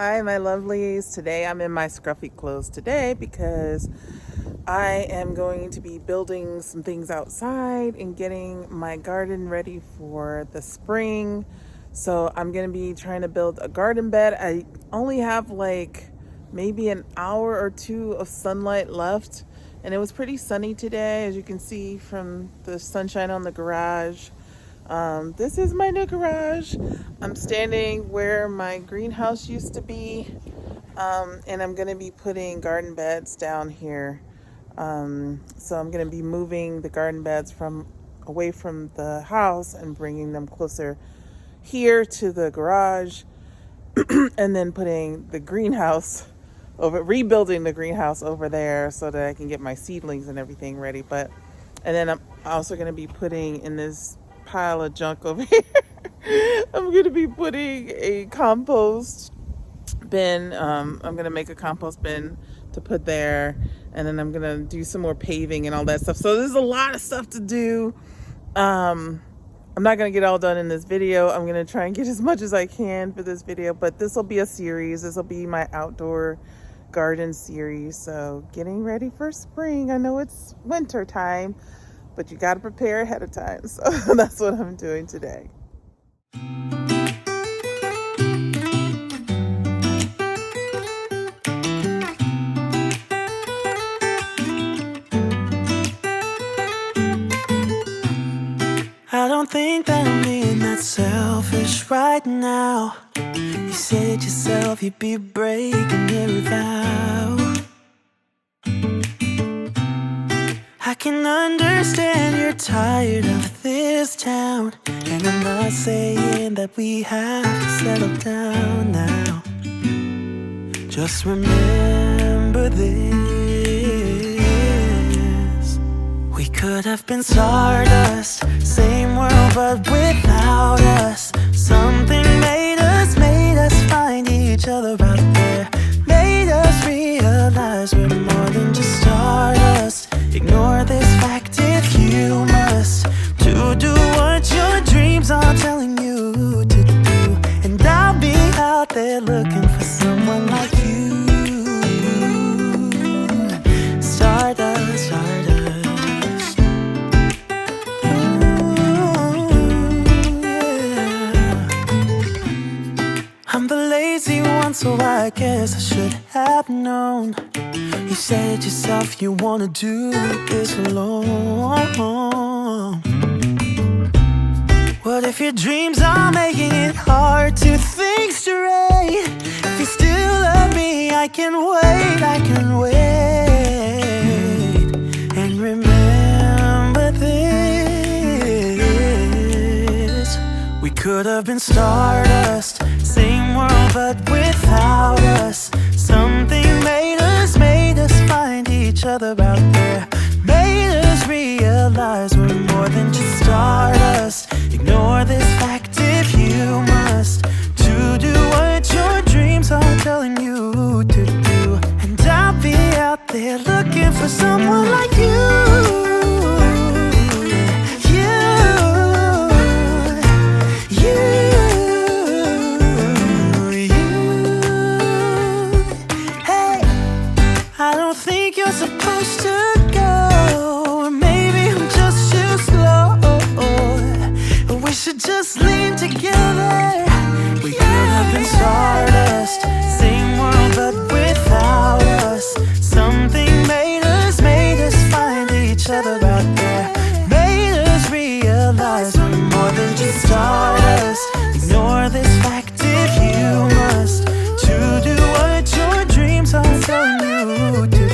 Hi, my lovelies. Today I'm in my scruffy clothes today because I am going to be building some things outside and getting my garden ready for the spring. So I'm going to be trying to build a garden bed. I only have like maybe an hour or two of sunlight left, and it was pretty sunny today, as you can see from the sunshine on the garage. This is my new garage. I'm standing where my greenhouse used to be, and I'm going to be putting garden beds down here. So I'm going to be moving the garden beds from away from the house and bringing them closer here to the garage, and then putting the greenhouse rebuilding the greenhouse over there so that I can get my seedlings and everything ready. And then I'm also going to be putting in this pile of junk over here. I'm going to be putting a compost bin. I'm going to make a compost bin to put there, and then I'm going to do some more paving and all that stuff. So there's a lot of stuff to do. I'm not going to get all done in this video. I'm going to try and get as much as I can for this video, but this will be a series. This will be my outdoor garden series. So getting ready for spring. I know it's winter time, but you got to prepare ahead of time. So that's what I'm doing today. I don't think that I'm being that selfish right now. You said yourself you'd be breaking every vow. I can understand you're tired of this town, and I'm not saying that we have to settle down now. Just remember this: we could have been stardust, same world but without us. Something made us find each other out there, made us realize we're more than just stardust. Ignore this fact if you must, to do what your dreams are telling you to do. And I'll be out there looking for someone like you. Stardust, stardust. I'm the lazy one, so I guess I should have known. You said yourself you wanna do this alone. What if your dreams are making it hard to think straight? If you still love me, I can wait, I can wait. And remember this: we could have been stardust, same world but without us. Something made us find each other out there, made us realize we're more than just stardust. Ignore this fact if you must, to do what your dreams are telling you to do. And I'll be out there looking for someone like you. I don't think you're supposed to go. Maybe I'm just too slow. We should just lean together. We could have been stardust, same world but without us. Something made us find each other out there, made us realize we're more than just stardust. Ignore this fact if you must, to do what your dreams are telling you to do.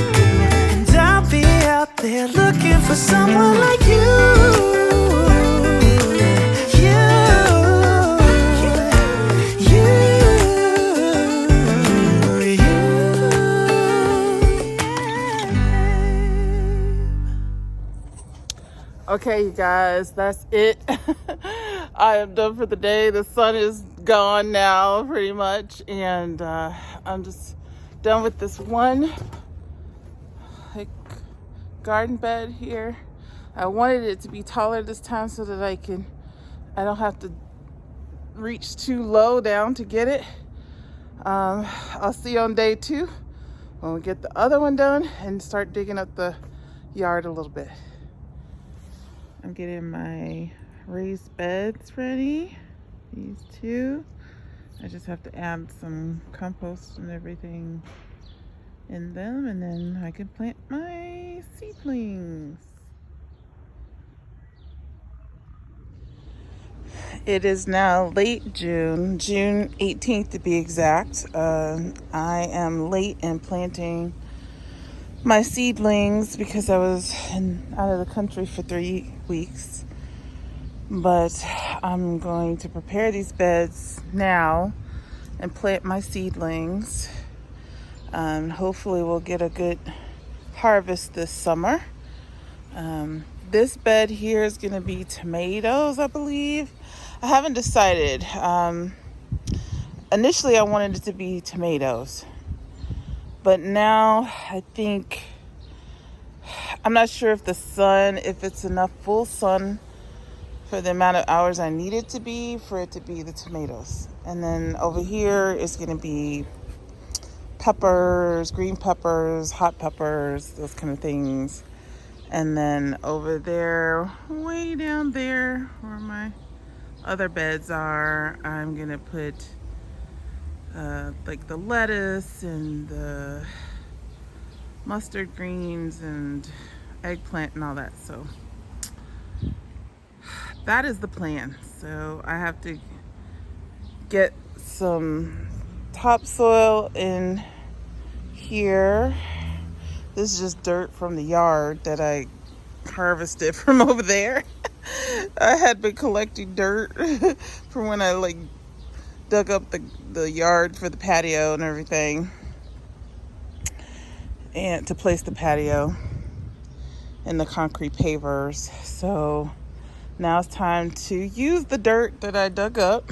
And I'll be out there looking for someone like you. Okay, you guys, that's it. I am done for the day. The sun is gone now, pretty much, and I'm just done with this one garden bed here. I wanted it to be taller this time so that I don't have to reach too low down to get it. I'll see you on day 2 when we get the other one done and start digging up the yard a little bit. I'm getting my raised beds ready. These 2. I just have to add some compost and everything in them, and then I can plant my seedlings. It is now late June 18th to be exact. I am late in planting my seedlings because I was out of the country for 3 weeks. But I'm going to prepare these beds now and plant my seedlings. Hopefully we'll get a good harvest this summer. This bed here is going to be tomatoes, I believe. I haven't decided. Initially I wanted it to be tomatoes, but now I think, I'm not sure if it's enough full sun for the amount of hours I need it to be for it to be the tomatoes. And then over here is going to be peppers, green peppers, hot peppers, those kind of things. And then over there, way down there where my other beds are, I'm going to put like the lettuce and the mustard greens and eggplant and all that. So that is the plan. So I have to get some topsoil in here. This is just dirt from the yard that I harvested from over there. I had been collecting dirt from when I dug up the yard for the patio and everything, and to place the patio and the concrete pavers. So now it's time to use the dirt that I dug up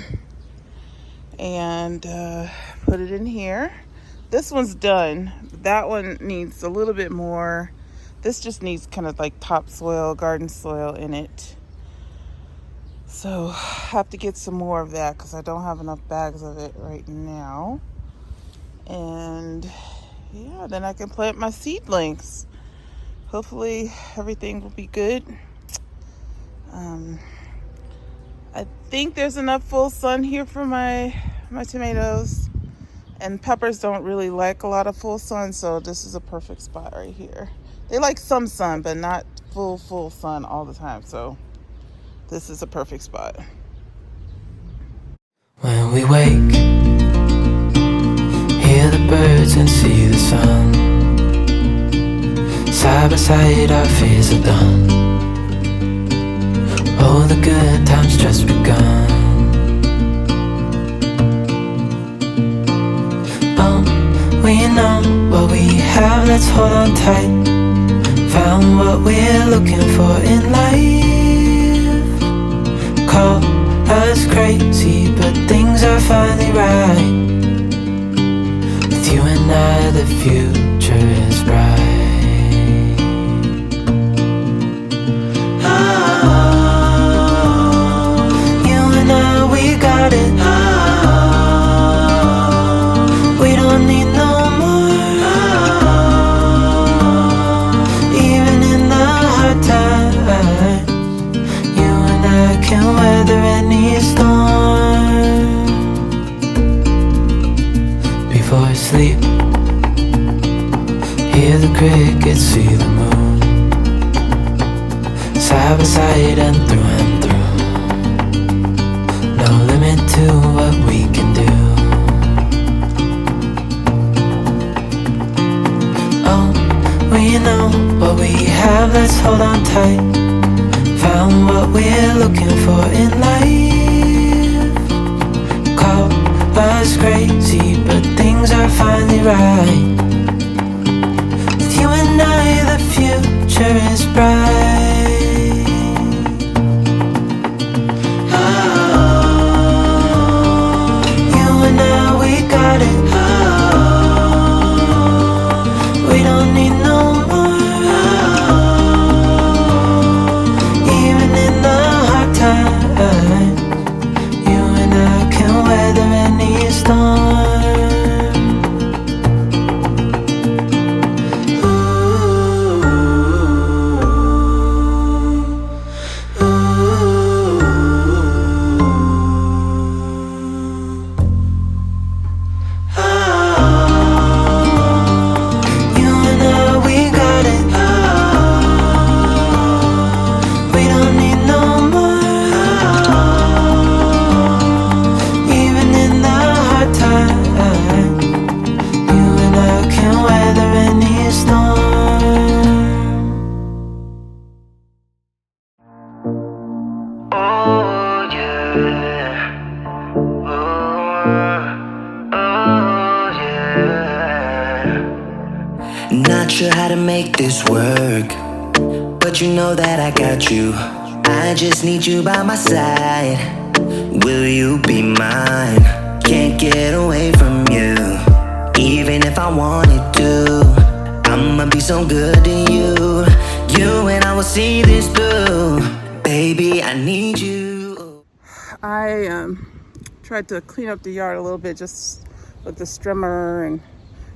and put it in here. This one's done. That one needs a little bit more. This just needs kind of like topsoil, garden soil in it. So I have to get some more of that because I don't have enough bags of it right now. And yeah, then I can plant my seedlings. Hopefully everything will be good. I think there's enough full sun here for my tomatoes. And peppers don't really like a lot of full sun, so this is a perfect spot right here. They like some sun, but not full sun all the time. So this is a perfect spot. When we wake, hear the birds and see the sun. Side by side our fears are done. Oh, the good times just begun. Oh, we know what we have, let's hold on tight. Found what we're looking for in life. Call us crazy, but things are finally right. With you and I, the future is bright. Sleep, hear the crickets, see the moon. Side by side and through. No limit to what we can do. Oh, we know what we have, let's hold on tight. Found what we're looking for in life. Call us crazy, but things are finally right. With you and I, the future is bright. You and I, we got it. We don't need no more. Even in the hard times, you and I can weather any storm. not sure how to make this work, but you know that I got you. I just need you by my side. Will you be mine? Can't get away from you, even if I wanted to. I'ma be so good to you. You and I will see this through. Baby, I need you. I tried to clean up the yard a little bit just with the strimmer and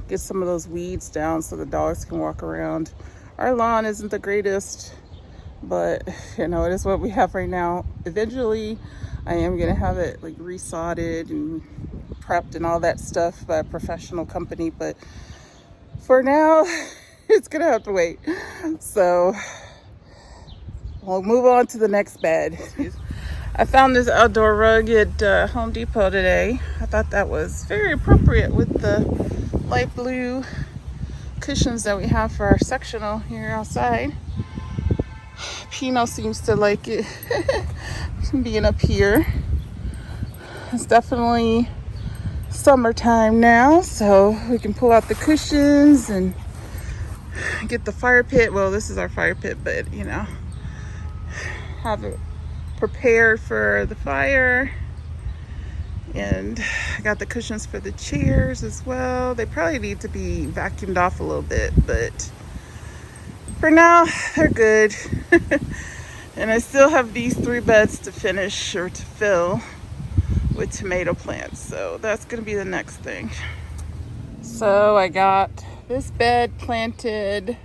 get some of those weeds down so the dogs can walk around. Our lawn isn't the greatest, but you know, it is what we have right now. Eventually I am gonna have it like resodded and prepped and all that stuff by a professional company, but for now it's gonna have to wait. So we'll move on to the next bed. I found this outdoor rug at Home Depot today. I thought that was very appropriate with the light blue cushions that we have for our sectional here outside. Pino seems to like it being up here. It's definitely summertime now, so we can pull out the cushions and get the fire pit. Well, this is our fire pit, but you know, have it prepared for the fire. And I got the cushions for the chairs as well. They probably need to be vacuumed off a little bit, but for now they're good. And I still have these 3 beds to finish or to fill with tomato plants, so that's gonna be the next thing. So I got this bed planted.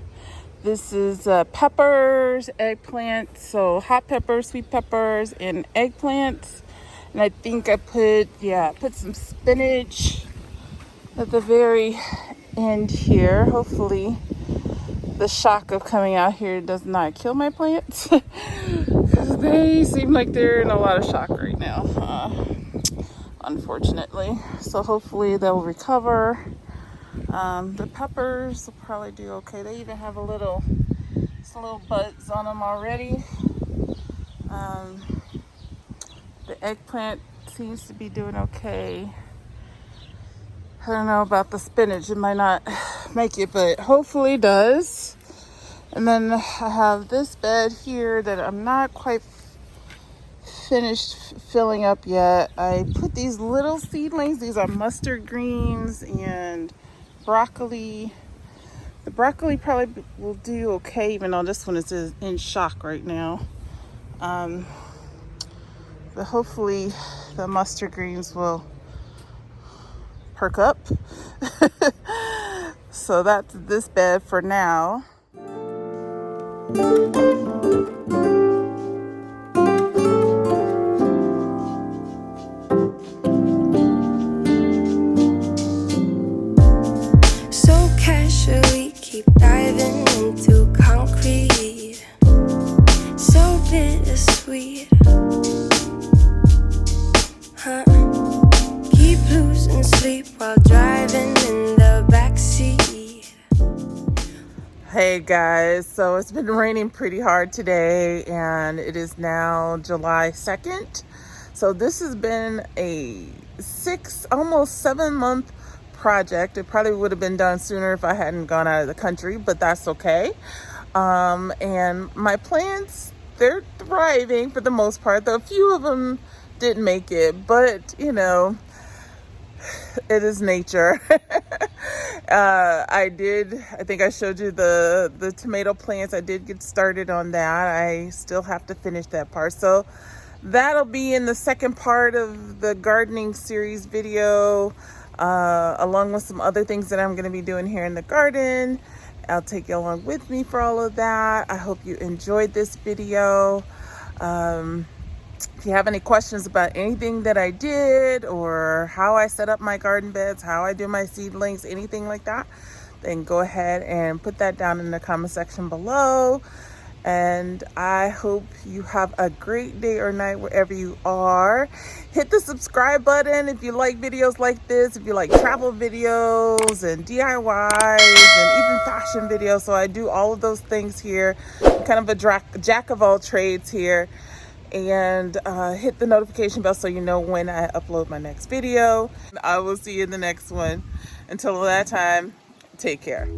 This is peppers, eggplant, so hot peppers, sweet peppers, and eggplants. And I think I put some spinach at the very end here. Hopefully the shock of coming out here does not kill my plants, because they seem like they're in a lot of shock right now, unfortunately. So hopefully they'll recover. The peppers will probably do okay. They even have some little buds on them already. The eggplant seems to be doing okay. I don't know about the spinach. It might not make it, but hopefully it does. And then I have this bed here that I'm not quite finished filling up yet. I put these little seedlings. These are mustard greens and broccoli. The broccoli probably will do okay, even though this one is in shock right now. But hopefully the mustard greens will perk up. So that's this bed for now. So casually keep diving into concrete, so bittersweet. Keep losing sleep while driving in the backseat. Hey guys, so it's been raining pretty hard today and it is now July 2nd. So this has been a almost 7 month project. It probably would have been done sooner if I hadn't gone out of the country, but that's okay. And my plants, they're thriving for the most part, though a few of them didn't make it, but you know, it is nature. I think I showed you the tomato plants. I did get started on that. I still have to finish that part. So that'll be in the second part of the gardening series video, along with some other things that I'm going to be doing here in the garden. I'll take you along with me for all of that. I hope you enjoyed this video. If you have any questions about anything that I did or how I set up my garden beds, how I do my seedlings, anything like that, then go ahead and put that down in the comment section below. And I hope you have a great day or night wherever you are. Hit the subscribe button if you like videos like this, if you like travel videos and DIYs and even fashion videos. So I do all of those things here. I'm kind of a jack of all trades here. And hit the notification bell so you know when I upload my next video. I will see you in the next one. Until that time, take care.